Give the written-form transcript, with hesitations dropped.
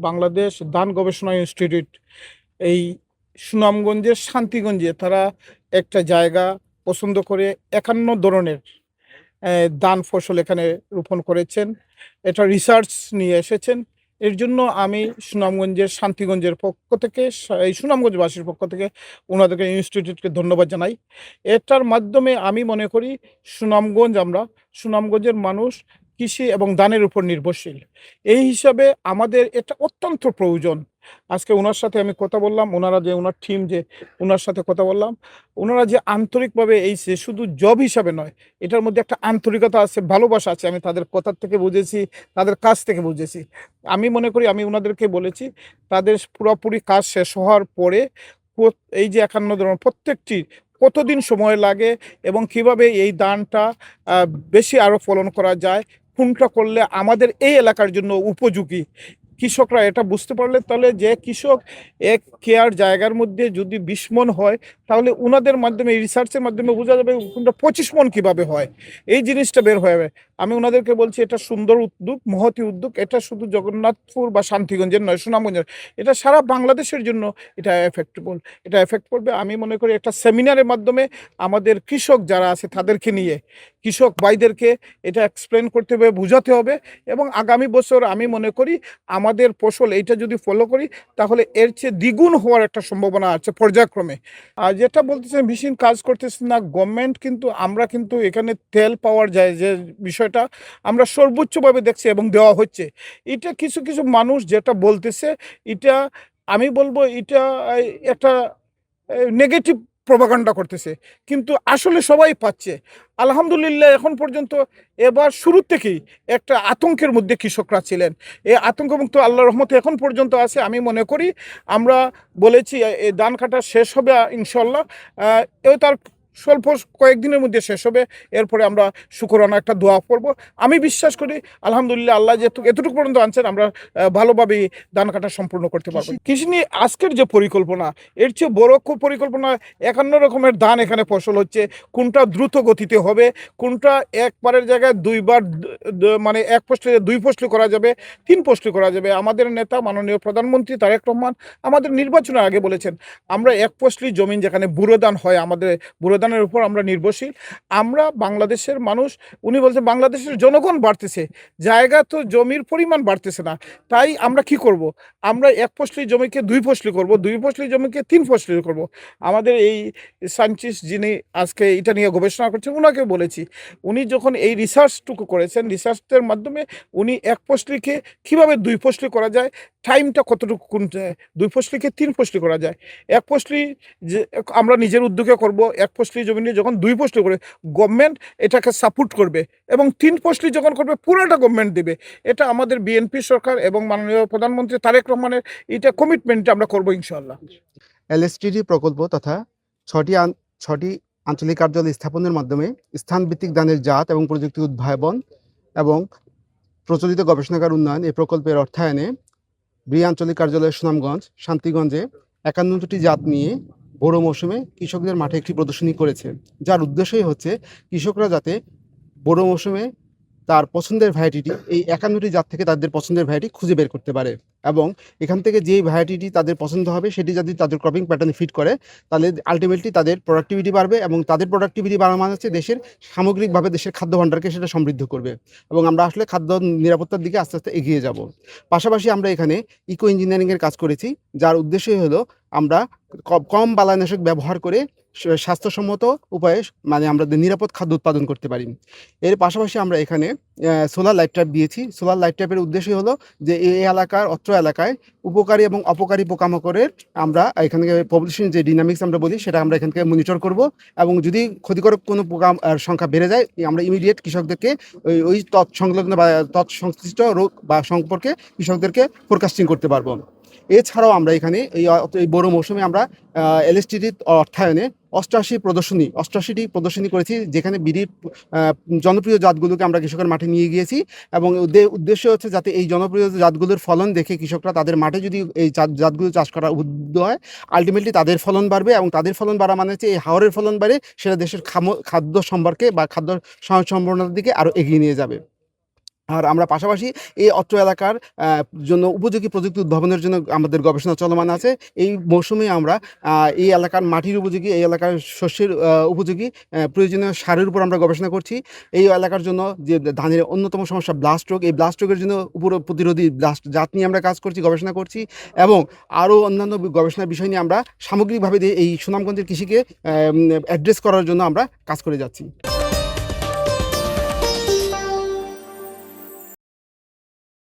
বাংলাদেশ ধান গবেষণা ইনস্টিটিউট এই সুনামগঞ্জের শান্তিগঞ্জে তারা একটা জায়গা পছন্দ করে ৫১ ধরনের ধান ফসল এখানে রোপণ করেছেন। এটা রিসার্চ নিয়ে এসেছেন। এর জন্য আমি সুনামগঞ্জের শান্তিগঞ্জের পক্ষ থেকে এই সুনামগঞ্জবাসীর পক্ষ থেকে ওনাদেরকে ইনস্টিটিউটকে ধন্যবাদ জানাই। এটার মাধ্যমে আমি মনে করি সুনামগঞ্জের মানুষ কৃষি এবং ধানের উপর নির্ভরশীল। এই হিসাবে আমাদের এটা অত্যন্ত প্রয়োজন। আজকে ওনার সাথে আমি কথা বললাম, ওনারা যে ওনার টিম যে ওনার সাথে কথা বললাম, ওনারা যে আন্তরিকভাবে এই যে শুধু জব হিসাবে নয়, এটার মধ্যে একটা আন্তরিকতা আছে, ভালোবাসা আছে। আমি তাদের কথার থেকে বুঝেছি, তাদের কাজ থেকে বুঝেছি। আমি মনে করি আমি ওনাদেরকে বলেছি তাদের পুরোপুরি কাজ শেষ হওয়ার পরে এই যে ৫১ ধরনের প্রত্যেকটি কতদিন সময় লাগে এবং কিভাবে এই ধানটা বেশি আরও ফলন করা যায়, কোনটা করলে আমাদের এই এলাকার জন্য উপযোগী, কৃষকরা এটা বুঝতে পারলে তাহলে যে কৃষক এক কেয়ার জায়গার মধ্যে যদি ২০ মণ হয়, তাহলে ওনাদের মাধ্যমে রিসার্চের মাধ্যমে বোঝা যাবে কোনটা ২৫ মণ কীভাবে হয়, এই জিনিসটা বের হয়ে যাবে। আমি ওনাদেরকে বলছি এটা সুন্দর উদ্যোগ, মহতি উদ্যোগ। এটা শুধু জগন্নাথপুর বা শান্তিগঞ্জের নয়, সুনামগঞ্জের, এটা সারা বাংলাদেশের জন্য এটা এফেক্ট করবে। আমি মনে করি একটা সেমিনারের মাধ্যমে আমাদের কৃষক যারা আছে তাদেরকে নিয়ে, কৃষক ভাইদেরকে এটা এক্সপ্লেন করতে হবে, বোঝাতে হবে। এবং আগামী বছর আমি মনে করি আমাদের ফসল এইটা যদি ফলো করি তাহলে এর চেয়ে দ্বিগুণ হওয়ার একটা সম্ভাবনা আছে পর্যায়ক্রমে। আর যেটা বলতেছেন মেশিন কাজ করতেছে না, গভর্নমেন্ট কিন্তু আমরা কিন্তু এখানে তেল পাওয়ার যায় যে বিষয়টা আমরা সর্বোচ্চভাবে দেখছি এবং দেওয়া হচ্ছে। এটা কিছু কিছু মানুষ যেটা বলতেছে, এটা আমি বলবো এটা একটা নেগেটিভ প্রপাগান্ডা করতেছে, কিন্তু আসলে সবাই পাচ্ছে। আলহামদুলিল্লাহ এখন পর্যন্ত এবার শুরু থেকেই একটা আতঙ্কের মধ্যে কৃষকরা ছিলেন। এই আতঙ্কমুক্ত আল্লাহর রহমতে এখন পর্যন্ত আছে। আমি মনে করি আমরা বলেছি এই ধান কাটা শেষ হবে ইনশাল্লাহ, এও তার স্বল্প কয়েকদিনের মধ্যে শেষ হবে। এরপরে আমরা শুকরানা একটা দোয়া করব। আমি বিশ্বাস করি আলহামদুলিল্লাহ আল্লাহ যেহেতু এতটুকু পর্যন্ত আনছেন, আমরা ভালোভাবেই ধান কাটা সম্পূর্ণ করতে পারবো। কৃষি নিয়ে আজকের যে পরিকল্পনা, এর চেয়ে বড় পরিকল্পনা, ৫১ রকমের ধান এখানে ফসল হচ্ছে, কোনটা দ্রুত গতিতে হবে, কোনটা একবারের জায়গায় দুইবার মানে এক ফসলি ২ ফসলি করা যাবে, ৩ ফসলি করা যাবে। আমাদের নেতা মাননীয় প্রধানমন্ত্রী তারেক রহমান আমাদের নির্বাচনের আগে বলেছেন আমরা এক ফসলি জমিন যেখানে ব্যুরো ধান হয়, আমাদের ব্যুরো ধানের উপর আমরা নির্ভরশীল। আমরা বাংলাদেশের মানুষ, উনি বলছেন বাংলাদেশের জনগণ বাড়তেছে, জায়গা তো জমির পরিমাণ বাড়তেছে না, তাই আমরা কি করব, আমরা এক ফসলি জমিকে ২ ফসলি করব, ২ ফসলি জমিকে ৩ ফসলি করব। আমাদের এই সায়েন্টিস্ট যিনি আজকে এটা নিয়ে গবেষণা করছেন, ওনাকে বলেছি, উনি যখন এই রিসার্চটুকু করেছেন, রিসার্চের মাধ্যমে উনি এক ফসলিকে কীভাবে ২ ফসলি করা যায়, টাইমটা কতটুকু, কোন ২ ফসলিকে ৩ ফসলি করা যায়, এক ফসলি যে আমরা নিজের উদ্যোগে করব, এক ফসলি জমি নিয়ে যখন ২ ফসলি করে গভর্নমেন্ট এটাকে সাপোর্ট করবে, এবং ৩ ফসলি যখন করবে পুরোটা গভর্নমেন্ট দেবে। এটা আমাদের বিএনপি সরকার এবং মাননীয় প্রধানমন্ত্রী তারেক রহমানের এটা কমিটমেন্ট, আমরা করবো ইনশাআল্লাহ। এলএসটিডি প্রকল্প তথা ছটি আঞ্চলিক কার্যালয় স্থাপনের মাধ্যমে স্থানভিত্তিক ধানের জাত এবং প্রযুক্তি উদ্ভাবন এবং প্রচলিত গবেষণাগার উন্নয়ন এই প্রকল্পের অর্থায়নে আঞ্চলিক কার্যালয় সুনামগঞ্জ শান্তিগঞ্জে ৫১টি জাত নিয়ে বড় মৌসুমে কৃষকদের মাঠে একটি প্রদর্শনী করেছে, যার উদ্দেশ্যই হচ্ছে কৃষকরা যাতে বড় মৌসুমে তার পছন্দের ভ্যারাইটিটি এই ৫১টি জাত থেকে তাদের পছন্দের ভ্যারাইটি খুঁজে বের করতে পারে, এবং এখান থেকে যেই ভ্যারাইটিটি তাদের পছন্দ হবে সেটি যদি তাদের ক্রপিং প্যাটার্নে ফিট করে, তাহলে আলটিমেটলি তাদের প্রোডাক্টিভিটি বাড়বে, এবং তাদের প্রোডাক্টিভিটি বাড়া মানে হচ্ছে দেশের সামগ্রিকভাবে দেশের খাদ্য ভাণ্ডারকে সেটা সমৃদ্ধ করবে, এবং আমরা আসলে খাদ্য নিরাপত্তার দিকে আস্তে আস্তে এগিয়ে যাব। পাশাপাশি আমরা এখানে ইকো ইঞ্জিনিয়ারিংয়ের কাজ করেছি, যার উদ্দেশ্যই হলো আমরা কম বালাইনাশক ব্যবহার করে স্বাস্থ্যসম্মত উপায়ে মানে আমরা নিরাপদ খাদ্য উৎপাদন করতে পারি। এর পাশাপাশি আমরা এখানে সোলার লাইট ট্র্যাপ দিয়েছি। সোলার লাইট ট্র্যাপের উদ্দেশ্য হলো যে এই অত্র এলাকায় উপকারী এবং অপকারী পোকামাকড়ের আমরা এখান থেকে পপুলেশন যে ডিনামিক্স আমরা বলি সেটা আমরা এখান থেকে মনিটর করব, এবং যদি ক্ষতিকারক কোনো পোকা সংখ্যা বেড়ে যায় আমরা ইমিডিয়েট কৃষকদেরকে ওই তৎসংলগ্ন বা তৎসংশ্লিষ্ট রোগ বা সম্পর্কে কৃষকদেরকে ফোরকাস্টিং করতে পারবো। এছাড়াও আমরা এখানে এই বড় মৌসুমে আমরা এলএসটিডির অর্থায়নে ৮৮টি প্রদর্শনী করেছি, যেখানে বিড়ির জনপ্রিয় জাতগুলোকে আমরা কৃষকের মাঠে নিয়ে গিয়েছি, এবং উদ্দেশ্য হচ্ছে যাতে এই জনপ্রিয় জাতগুলোর ফলন দেখে কৃষকরা তাদের মাঠে যদি এই জাতগুলো চাষ করা উদ্বুদ্ধ হয়, আলটিমেটলি তাদের ফলন বাড়বে, এবং তাদের ফলন বাড়া মানে হচ্ছে এই হাওরের ফলন বাড়ে, সেটা দেশের খাদ্য সম্পর্কে বা খাদ্য সম্ভাবনার দিকে আরও এগিয়ে নিয়ে যাবে। আর আমরা পাশাপাশি এই অত্র এলাকার জন্য উপযোগী প্রযুক্তি উদ্ভাবনের জন্য আমাদের গবেষণা চলমান আছে। এই মৌসুমে আমরা এই এলাকার মাটির উপযোগী, এই এলাকার শস্যের উপযোগী প্রয়োজনীয় সারের উপর আমরা গবেষণা করছি। এই এলাকার জন্য যে ধানের অন্যতম সমস্যা ব্লাস্ট রোগ, এই ব্লাস্ট রোগের জন্য প্রতিরোধী ব্লাস্ট জাত নিয়ে আমরা কাজ করছি, গবেষণা করছি এবং আরও অন্যান্য গবেষণার বিষয় নিয়ে আমরা সামগ্রিকভাবে এই সুনামগঞ্জের কৃষিকে অ্যাড্রেস করার জন্য আমরা কাজ করে যাচ্ছি।